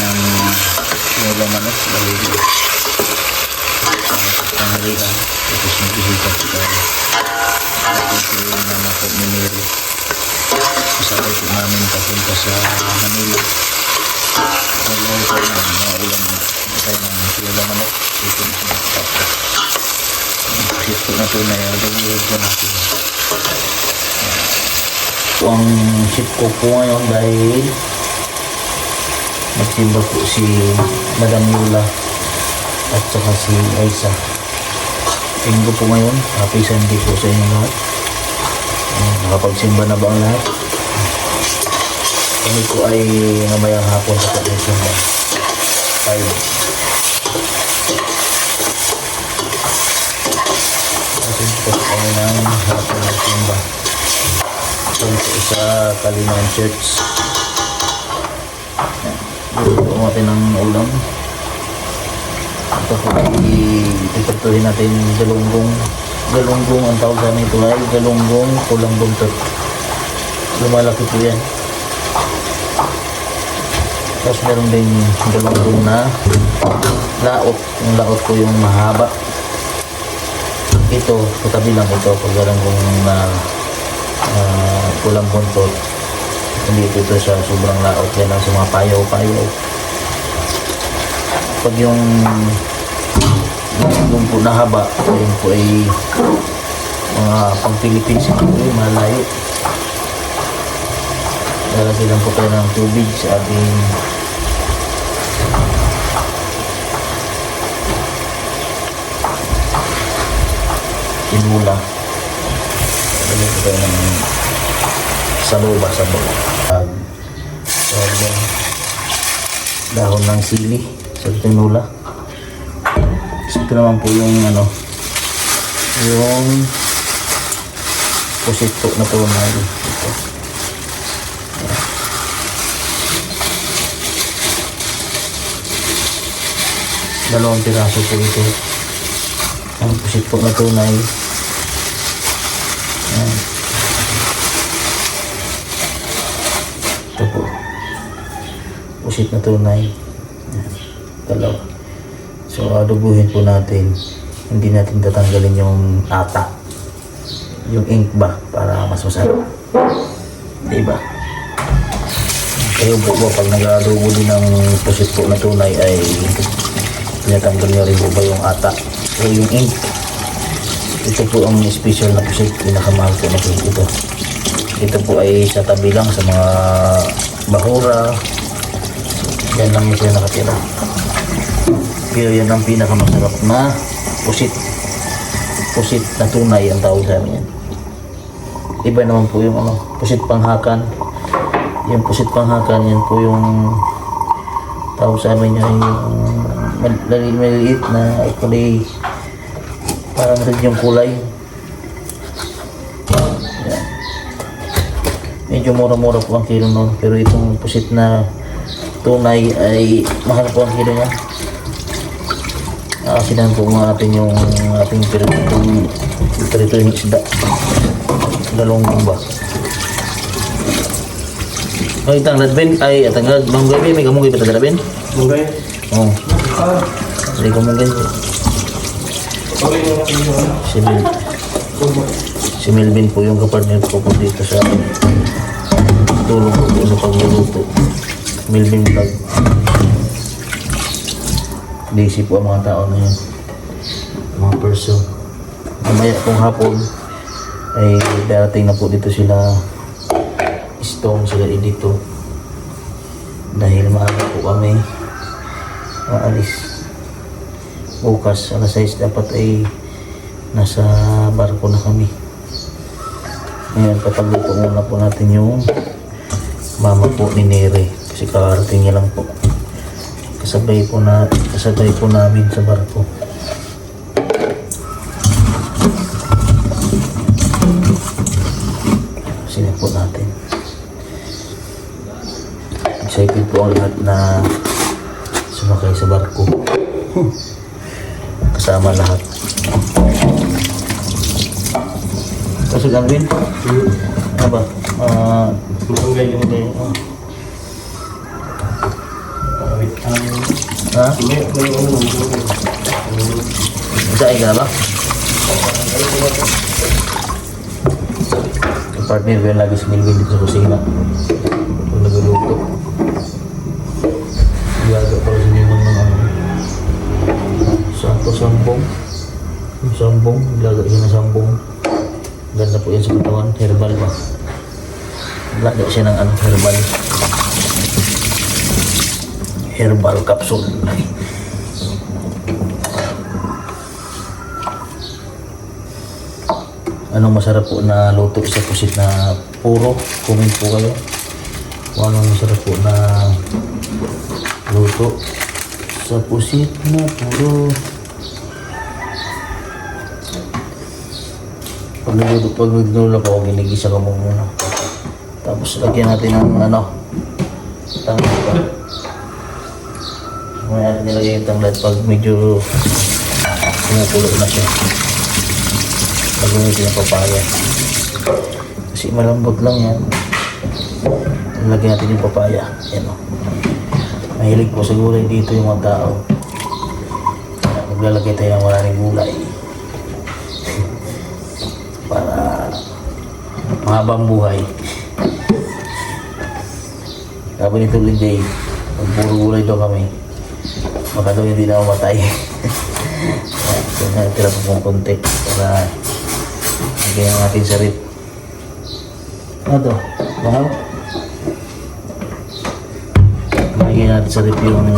ng ulam manok dahil tanghalian tapos nagbisita sila dito yung mama ko ni Mary kasabay po namin papunta sa Manila naglaw ko ng mga ulam tayo ng ulam manok dito na sila tapos ito na ito na yung ko natin ang ship ko po ngayon dahil nagsimba po si Madam Yula at saka si Aisa. Linggo po ngayon, happy Sunday po sa inyo lahat. Nakapagsimba na ba ang lahat? Kami po ay ngamayang hapon sa pag-simba 5. Kasi po kami ng hapon ng simba. Ito po sa Kalinawan Church. Dito po natin ang ulam. Ito po ay ipagtuhin natin galunggong. Galunggong ang tawag sa amin ito ay galunggong kulang buntot. Lumalaki po yan. Tapos meron din galunggong na laot. Yung laot ko yung mahaba. Ito, katabi lang ito pag galunggong na kulang buntot. Hindi ito sa sobrang laot. Yan lang sa mga payaw-payaw. Pag yung po na haba, yun po ay mga pang-Philippines po ay malayo. Lalagay lang po tayo ng tubig sa ating tinula. Lalagay po tayo ng saluba sa bawah. Dahon ng sili sa tinula. So, ito naman po yung yung pusit po na tunay ito. Dalawang piraso po ito ang pusit po na tunay. Ito po pusit na tunay. Dalawa. So adubuhin po natin. Hindi natin tatanggalin yung ata, yung ink ba, para mas masarap, diba? Kayo po ba pag nag-adubo din ng pusit po na tunay ay tinatanggal nyo rin po ba yung ata o yung ink? Ito po ang special na pusit, pinakamahal po na pusit ito. Ito po ay sa tabi lang sa mga bahura. Yan lang yung sila nakatira. Pero yan ang pinakamasarap na pusit. Pusit na tunay ang tawag sa amin yan. Iba naman po yung pusit panghakan. Yung pusit panghakan, yan po yung tawag sa amin yan, yung maliliit na kulay, parang red yung kulay. Yan. Medyo mura-mura po ang kilo nun. Pero itong pusit na tunay ay mahal po ang kilo niya. Sinan po natin yung ating pirito yung isda. Galunggong ba? Ay, tanglad Ben. Ay, tanglad. Manggay Ben. May kamunggay pa tanglad Ben? Munggay? Oo. May kamunggay. Si Melvin po yung kapartner ko po dito sa tulong ko po sa pagluluto. Melvin Vlog. Busy po ang mga tao na yun, mga person. Mamaya kung hapon ay darating na po dito sila Stone, sila dito dahil maaga po kami maalis. Bukas alas 6 dapat ay nasa barko na kami. Ngayon papagluto muna po natin yung mama po ni Nere kasi kakarating niya lang po. Kasabay po namin sa barko. Sinin po natin. Excited po ang lahat na sumakay sa barko. Kasama lahat. Kasi gawin? Ano ba? Munggay yung Okay. wait. Ha? Isain ka na ba? Yung partner ko yung lagi sinilwin dito sa kusina. Kung nagluluto. Ilaga para sinimang ng ano. Santo sambong. Yung sambong, ilaga siya ng sambong. Ganda po yan sa katawan, herbal ba? Ilaga siya ng ano, herbal. Herbal capsule. Anong masarap po na luto sa pusit na puro? Comment po kayo. Kung anong masarap po na luto sa pusit na puro. Pag nagluluto po, ginigisa ka muna. Tapos lagyan natin ng ano, tanglad. Ngayon nilagay yung tanglad pag medyo kumukulo na siya. Pag-umitin yung papaya. Kasi malambot lang yan. Lagyan natin yung papaya. Yan o. Mahilig po sa gulay dito yung mga tao. Maglalagay tayo ng maraming gulay. Para mahabang buhay. Sabi nito Linday, pag puro gulay daw kami, baka daw hindi na mamatay. So natira po kong konti para lagyan natin sa rip. Ano to? Bahaw? Lagyan natin sa rip yung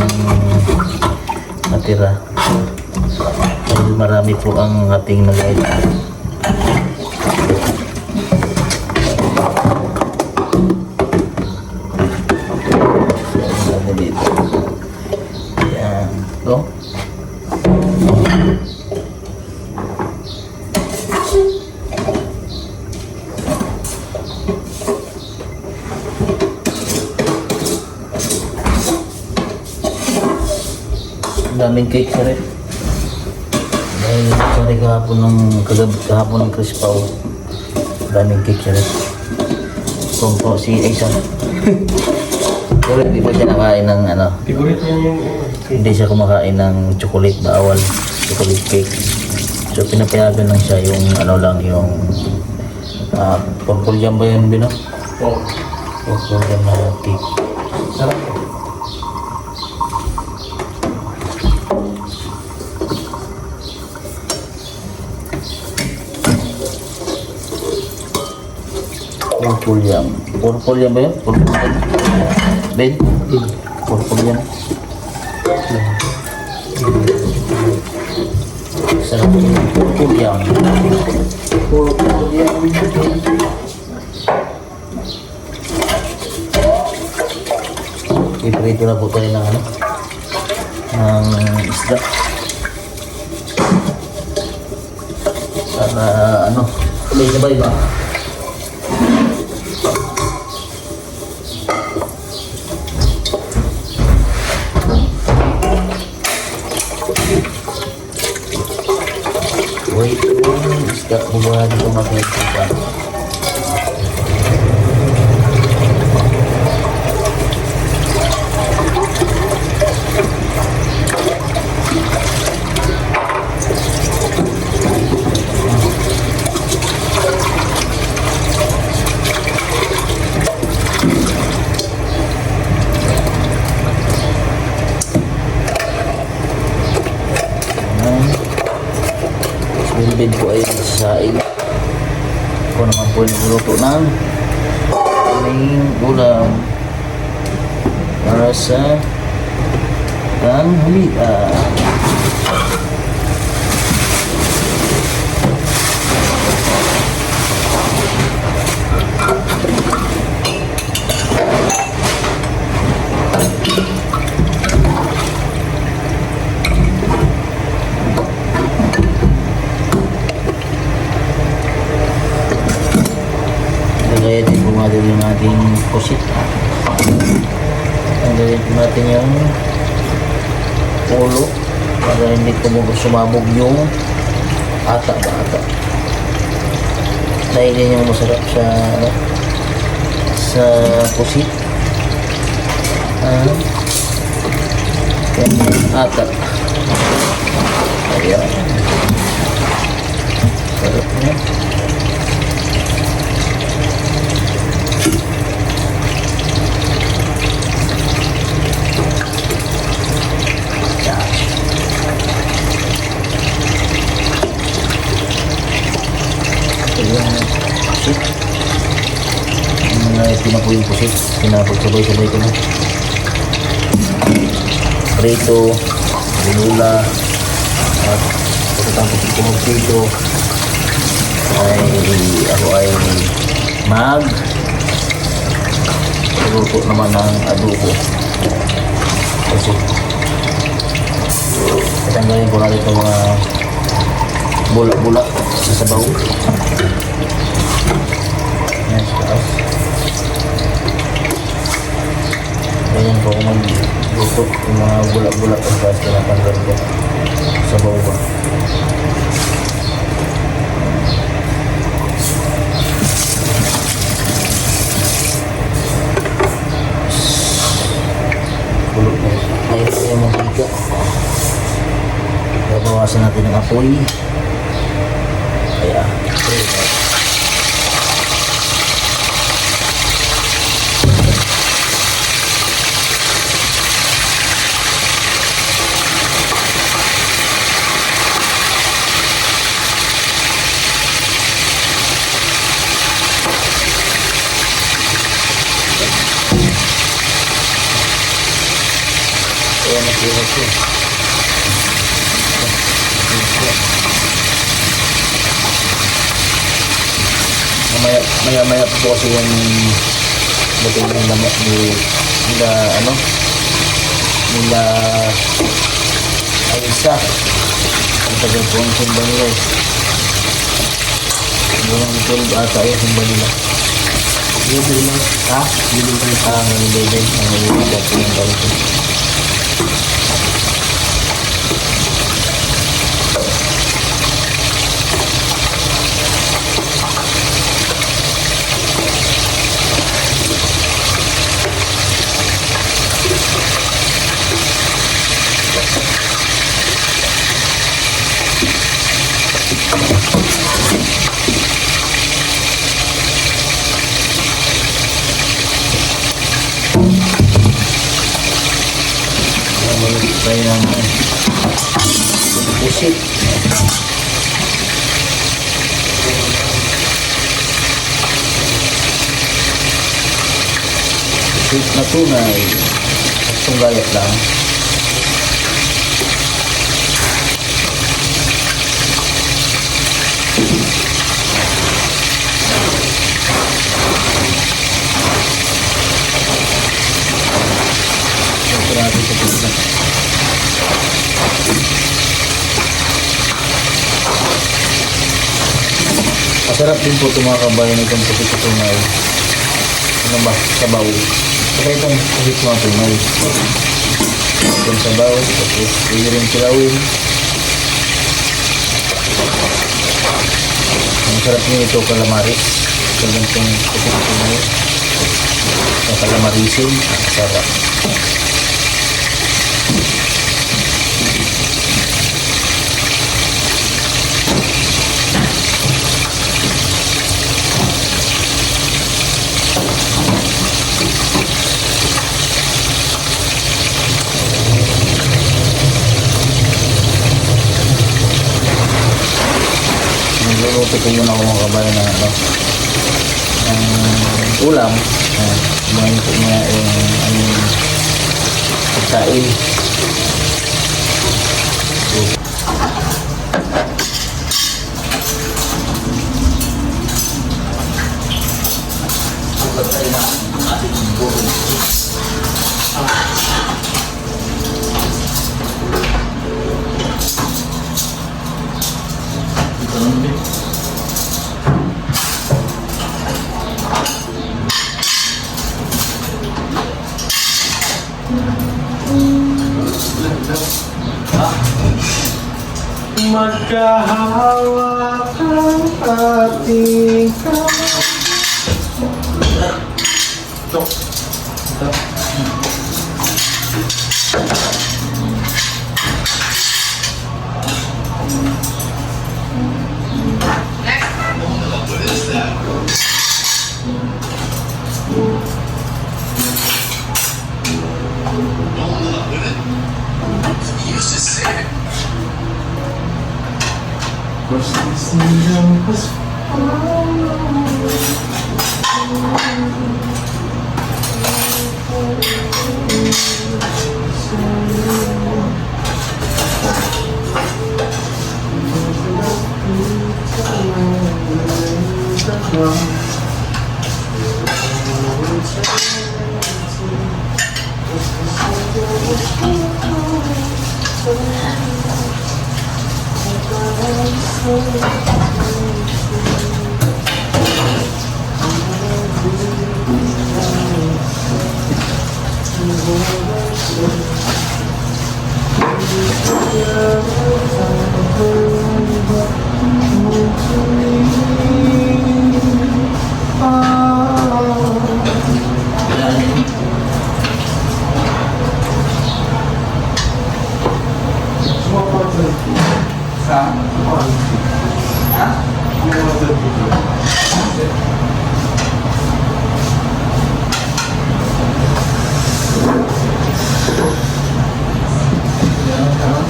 natira. Dahil marami po ang ating nagayat. Yan. Ito. Daming cake sa rin. Dahil sorry kahapon ng Crispaw. Daming cake sa rin. Kung po si Aisan. Pero hindi po siya nakain ng ano. Hindi siya kumakain ng chocolate bawal. Chocolate cake. So pinapayagan lang siya yung ano lang yung purple jam ba yun Bino? Purple jam na cake. Sarap. Purple jam. Purple jam ba yun? Purple jam. Ben? Purple jam. Sarap yung purple jam. Purple jam. Iprito na po tayo ng ano? Ng isda. Para ano? May sabay ba? Wait, isda bubuha dito mag-isda. Bilbid po ay saing. Ako naman po nagluto ng aming ulam para sa tanghalian. Lagay din po natin yung ating pusit. Lagay po natin yung ulo para hindi sumabog yung ata ba ata. Dahil yan yung masarap sa pusit. Yan yung ata. Ayan. Sarap niya. Ayan. Pusit. Ito na po yung pusit. Pinapagkabay-sabay ko na. Prito, binula, at pagkatapos itumog dito ay ako ay luto naman ng adobo. Kasi tatanggalin ko natin itong mga bulak-bulak sa sabaw. Yan, sa taas. Ganyan po kung magluto yung mga bulak-bulak ang basta na tanggal ko sa bawba. Bulok na ayun po yung mantika. Babawasan natin ang apoy. Kaya ito. Maya po kasi yung bating ng lamat nila Aisa. Ang tagal po ang simba nila eh. Hanggang 12 ata yung simba nila. Libre lang. Ha? Libre lang. Libre. Ang libre po yung ganito. Tayo ng pusit. Pusit na tunay. Itong gayat lang. Ito natin sa pusit. Masarap din po itong mga kabayan itong pusit na tunay. Ano ba? Sabaw. Saka itong pusit mga tunay. Itong sabaw. Tapos pwede rin kilawin. Masarap nyo ito kalamaris. Ito itong pusit na tunay. Kalamarisin. Masarap. Nagluluto ko muna ako mga kabayan ng ulam. Kumain ko niya yung pagkain. Sugat tayo na ating burong. Ito naman din. Magkahawak ang ating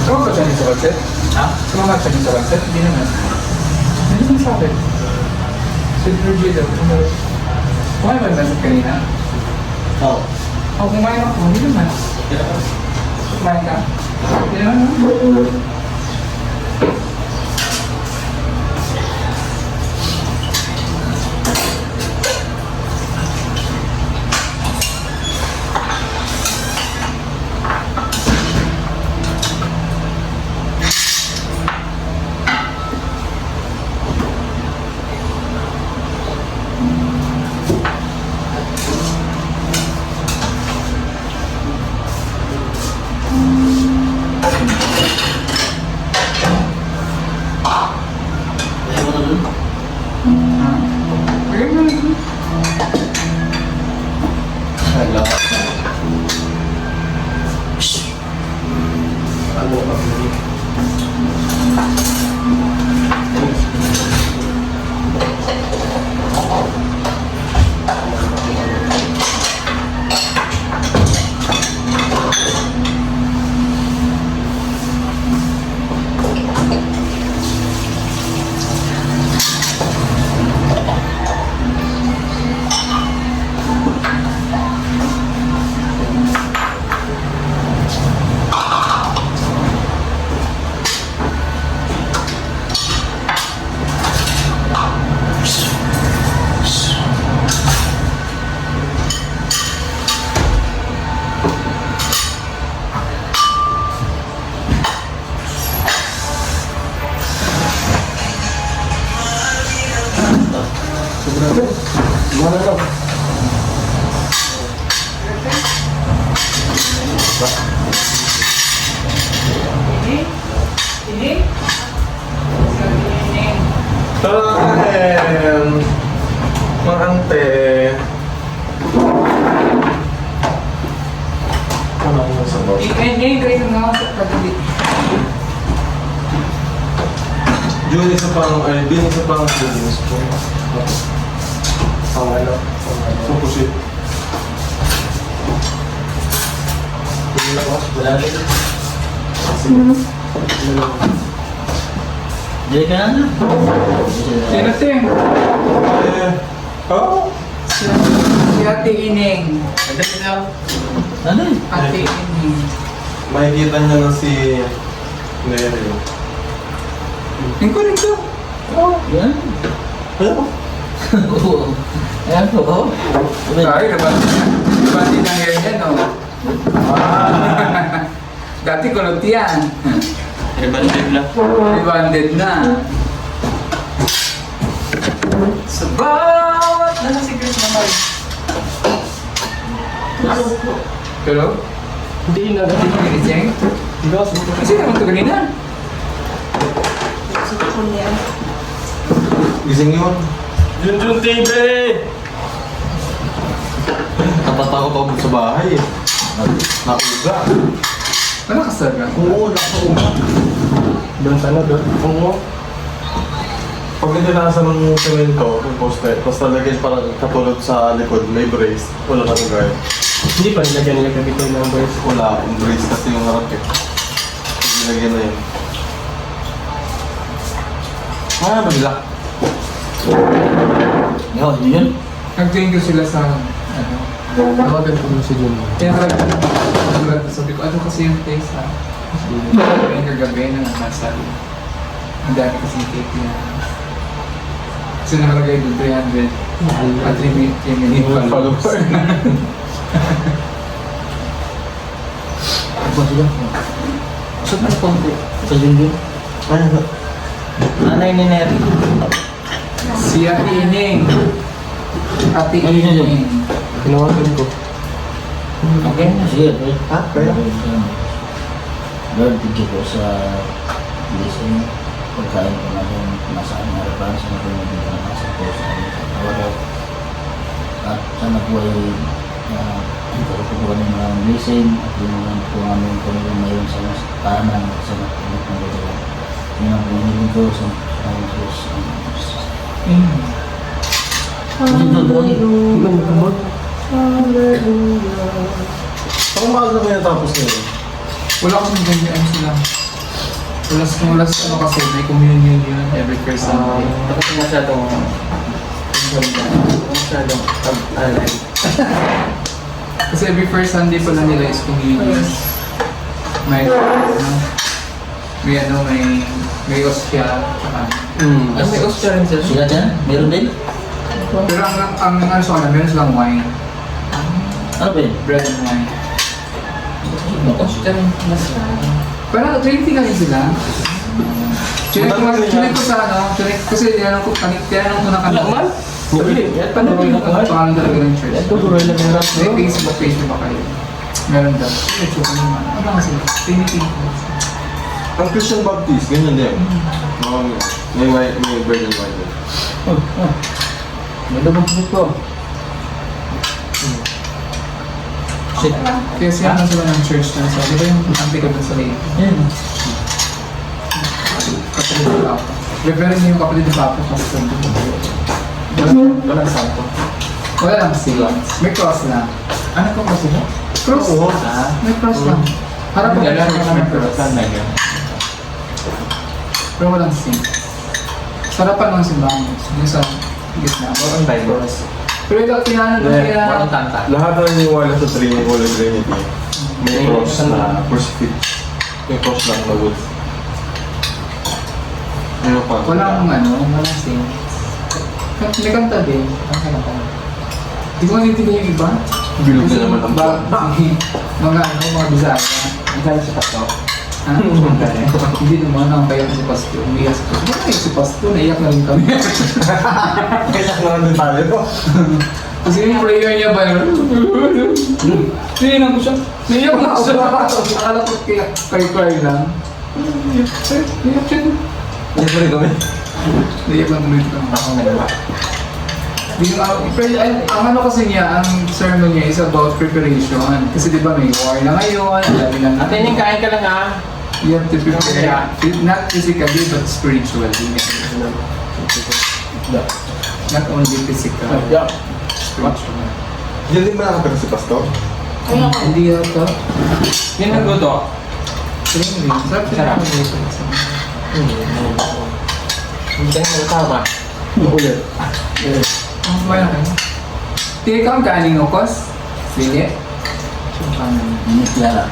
Sumama siya sa konset? Ha? Sumama siya sa konset? Hindi naman. Hindi naman sa akin. Si Virgil, kumain ba yung kanina? Oo. Oo, kumain ako. Hindi naman. Kumain ka? Hindi naman. Hello. Gimana dong? Ini? Kalian mengante ano yung sabot? Ini kayo nga sa pagdili. Jun isa pang ay bin isa pang business ko. Pangalo. Sukusit. Wala rin. Jadi kan? Sino Ting? Oh, Si Ate Ining. Ano? Ate Ining. makikita niya na si Neri. Ito. Oh, yan. Oo. Ayan po. Sorry, nabati ng ganyan, no? Dati kulot yan. Rebanded lang. Rebanded na. Sa bawat nakasigres naman. Pero? Hindi na. Hindi mo ginising? Kasi naman ito kanina. Gising yun. Junjun TV! Natatakot ako sa bahay eh. Nakuga. Malakasar ka? Oo, nakauga. Doon sana doon. Oo. Pag hindi nasa ng semento, yung poste, tapos talagyan parang katulad sa likod, may brace, wala na kong gaya. Hindi pa nilagyan nila kabito ng brace. Wala akong brace kasi yung harap eh. Lagyan na yun. Ah, bagla. Ikaw, hindi yun? Nag-thank you sila sa ano. Tawagan ko mo si John. Kaya talaga, sabi ko, ano kasi yung taste ha? Yung kagabi na nasa ang dami kasi yung cake niya. Kasi nakalagay doon 300 at 3 minute followers. Ako sila. Saan na konti? Sa Junjun? Ano? Nanay ni Neri. Si Ate Ining. Ate Ano yun yun? Ining. Tinawagan ko. Okay na. Sige. Ha? Kaya? Lord, thank you po sa blessing. Pagkain ko na yung nasaan na harapan sa mga pinagin ka na sa po sa araw. At sana po ay pagkakukuha ng mga blessing at yung mga po namin kung mayroon sa kanan sa mga pinag ng gawa. Yun ang pinagin ko sa Diyos. Parang mahal na ba yung tapos na yun? Wala akong ganyan sila. Wala ano kasi may communion yun every first Sunday. Tapos masyadong alay. Kasi every first Sunday pala nila is communion. May may ostya, tsaka May ostya rin sila. Sila dyan? Meron din? pero ang ano sa kanila, meron silang wine. Ano ba yun? Bread and wine. Ostya rin. Pero 20 kasi sila. Chinek ko sa ano, kasi tinanong ko na kanila. Paano ko yung pangalan talaga ng church? May Facebook page ba kayo? Meron daw. Ito ko naman. Ano kasi? Tinitin ko. Ang Christian Baptist, ganyan din. May bread and wine din. May labang ko. Shit. Kaya siya na sila ng church na sa, di ba yung antika doon sa lake? Yan. Kapatid ng Papa. Reverend niyo yung kapatid ng Papa kasi sa walang santo. Wala lang sila. May cross na. Ano kung cross na? Cross? May cross lang. Harap mo siya na may cross. Pero walang sin. Sarapan ng simbahan. Yung sa gitna. Walang Bible. Pero ito, walang tanta. Lahat na naniniwala sa Trinity, Holy Trinity, may cross na crucifix. May cross lang na wood. Ano pa? Walang sin. May kanta din. Ang kanta. Di ko nanitigay yung iba. Bilog na naman ang mga Bisaya. Ang kaya sa pato. Hindi naman ang kaya si Pastor. Umiyak si Pastor. Bakit si Pastor? Naiyak na rin kami. Kaya na lang din tayo. Kasi yung prayer niya ba yun? Tininan ko siya. Naiyak na siya. Akala ko kay lang. Naiyak siya. Hindi pa rin kami. Naiyak lang tuloy kami. Ako nagawa. Ang ano kasi niya, ang sermon niya is about preparation. Kasi di ba may war na ngayon, ang dami lang Ate, yung kain ka lang ha. you have to prepare, not physically but spiritually. Not only physical, spiritual. Hindi din ba nakatira si Pastor? Hindi ito. Yung nagluto. Sarap. Hindi ka na magkasama. Ulit. Ang wala kayo. Tiri ka ang kaning okos? Sili? Ini Clara.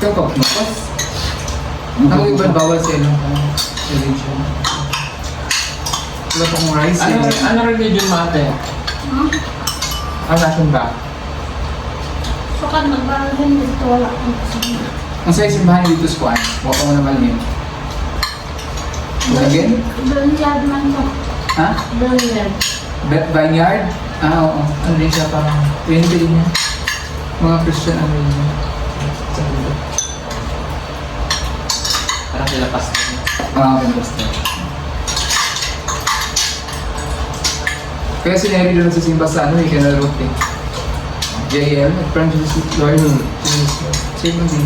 Ikaw ka okos? Ang ibang bawal sa inyo. Religion. Wala pang rice. Ano religion mo ate? Ano natin ba? Sukat magbarohin dito, wala akong kasama. Ang sa simbahan dito sa kuwan, huwag ka mo naman yun. Again? Vineyard man to. Ha? Vineyard. Vineyard? Oo. Ano rin siya parang 20 din niya. Mga Christian ano yun niya. Sa mundo. Parang sila pastor. Basta. Kaya si Neri doon sa simba sa ano, Canal Road eh. JL, Francis Lord. Same lang din.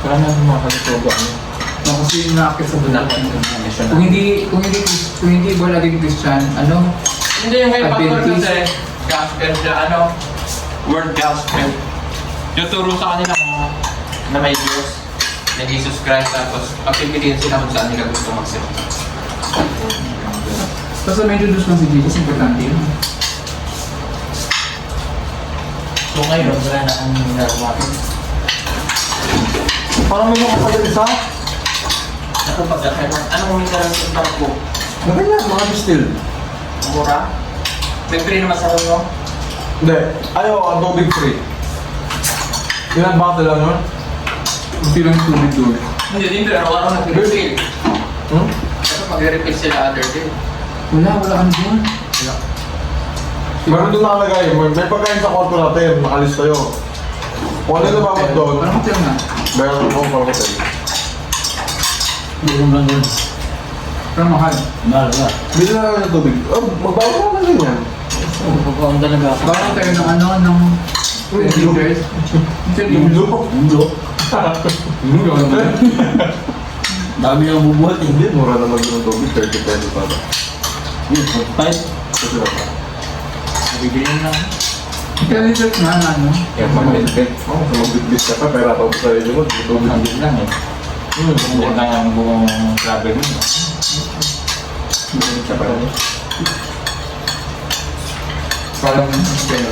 Kaya na makakatubo ano. Kasi yung nakakit sa bulan. Mission Kung hindi born again Christian, ano? Hindi yung may pastor Adventist. kasi gospel siya ano. word gospel. Yung turo sa kanila na may Diyos, na Jesus Christ, tapos pagpipiliin sila kung saan nila gusto mag-serve. Basta may introduce lang si Jesus, importante yun. So ngayon, wala na ang nagawa. Parang may mga kapatid isa. Ano pagkakailan? Anong minarang sa barko? Ganyan, mga distill. Mura? May free naman sa kanyo? Hindi. Ayaw, ang tubig free. Ilang bottle lang yun? Kunti lang yung tubig doon. Hindi din, pero araw-araw nag-refill. Hmm? Kasi mag-refill sila other day. Wala kang doon. Meron doon nakalagay, may pagkain sa kwarto natin, nakalis tayo. Kung ano yung babag doon, Parang hotel na. meron akong pang hotel. Buong lang yun. Parang mahal. Mahal ka. Bili na lang ng tubig. Oh, magbawa naman din yan. Pagkakaon talaga ako. Parang tayo ng ano, ng 20 liters. Yung lupa. Mundo. Dami yung bubuhat eh. Hindi, mura naman yung tubig, 30 pesos pa ba? Yun, 45. Kasi na pa. Nabibigyan lang. 10 liters na, ano? Kaya magbitbit. Oo, kung magbitbit ka pa, pera pa sa sarili mo, yung tubig. Nandun lang eh. Hindi lang ang buong travel mo. Hindi siya pala. Parang hotel.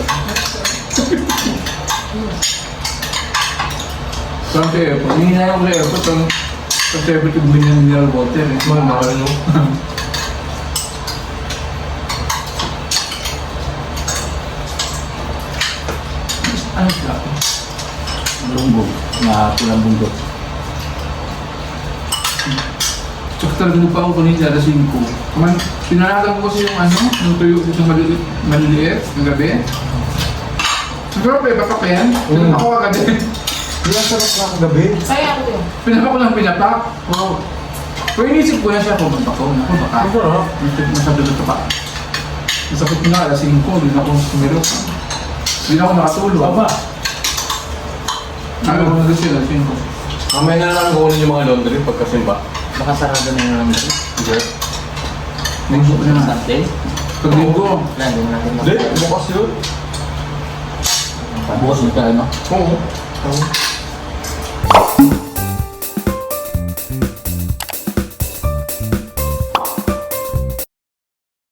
Parang sa airport. Hindi na yung airport. Sa airport yung bumili ng mineral water. Eh. Mahal no? Ano siya? Lumbog. Na pulang bundok. Tsaka talaga pa ako kanina, alas 5. Pinanagan ko kasi yung ano, yung tuyo yung maliliit, ng gabi. Siguro pa iba pa yan. Ako agad. Hindi ang sarap na kagabi. Kaya ako yun. Pinapak ko lang pinapak. Wow. Pero inisip ko na siya, pumunta ko. Naku, baka. Ang sarap. Masyado na pa. Nasakit ko na, alas 5. Hindi na ako sumirot. Hindi na ako nakatulog. Baba. Ano ko na siya, alas 5. Mamaya na lang kukunin yung mga laundry pagkasimba. Baka sarado na yung namin. Hindi. Linggo ko na nga. Sunday. Pag linggo, Lagi mo natin Hindi, bukas yun. Bukas mo tayo, no? Oo.